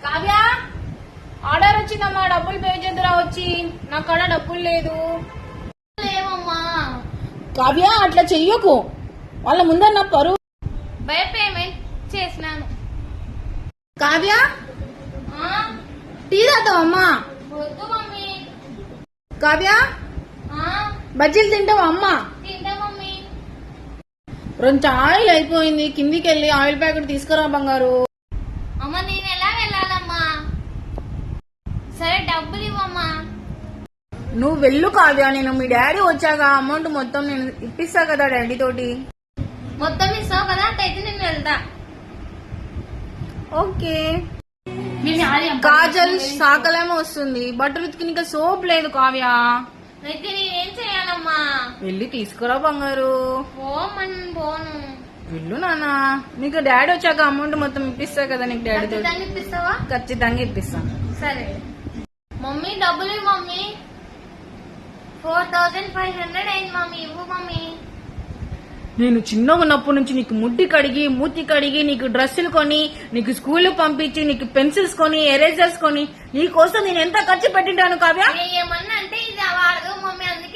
Kavya order వచ్చిందమ్మా, డబ్బులు pay చేద్దురా వచ్చి. నా కాడ డబ్బులు లేదు. లేవమ్మా. కావ్య అట్లా చెయ్యకు, వాళ్ళ ముందర పరువు. బై పేమెంట్ చేసినాను. కావ్య టీ తాగుతావమ్మా? వద్దు మమ్మీ. కావ్య ఆ, బజ్జీలు తింటావా అమ్మా? తింటా మమ్మీ. రెండు ఆయిల్ అయిపోయింది, కిందికి వెళ్ళి ఆయిల్ ప్యాకెట్ తీసుకురా బంగారు. అమ్మ నేను ఎలా వెళ్ళాలమ్మా? సరే డబ్బులు ఇవ్వమ్మా. నువ్వు వెళ్ళు కావ్య, నేను మీ డాడీ వచ్చాక అమౌంట్ మొత్తం నేను ఇప్పిస్తా కదా డాడీ తోటి. మొత్తం ఇస్తావు కదా, అయితే నేను వెళ్తా. ఓకే. కాజల్ సాకలేమో వస్తుంది, బట్టలు ఉతికి సోప్ లేదు కావ్య. అయితే నేనేం చేయాలమ్మా? వెళ్ళి తీసుకురా బంగారు. పోను. వెళ్ళు నాన్న, నీకు డాడీ వచ్చాక అమౌంట్ మొత్తం ఇప్పిస్తా కదా నీకు డాడీ తోటి. ఖచ్చితంగా ఇప్పిస్తావా? ఖచ్చితంగా ఇప్పిస్తాను. సరే మమ్మీ, డబ్బులు ఇవ్వు మమ్మీ. 4500 అయింది మమ్మీ, ఇవ్వు మమ్మీ. నేను చిన్నగా ఉన్నప్పటి నుంచి నీకు ముడ్డి కడిగి మూతి కడిగి నీకు డ్రెస్సులు కొని నీకు స్కూల్ పంపించి నీకు పెన్సిల్స్ కొని ఎరేజర్స్ కొని నీ కోసం నేను ఎంత ఖర్చు పెట్టింటాను కావ్య. ఏమన్నా అంటే ఇది వాడదు మమ్మీ, అందుకే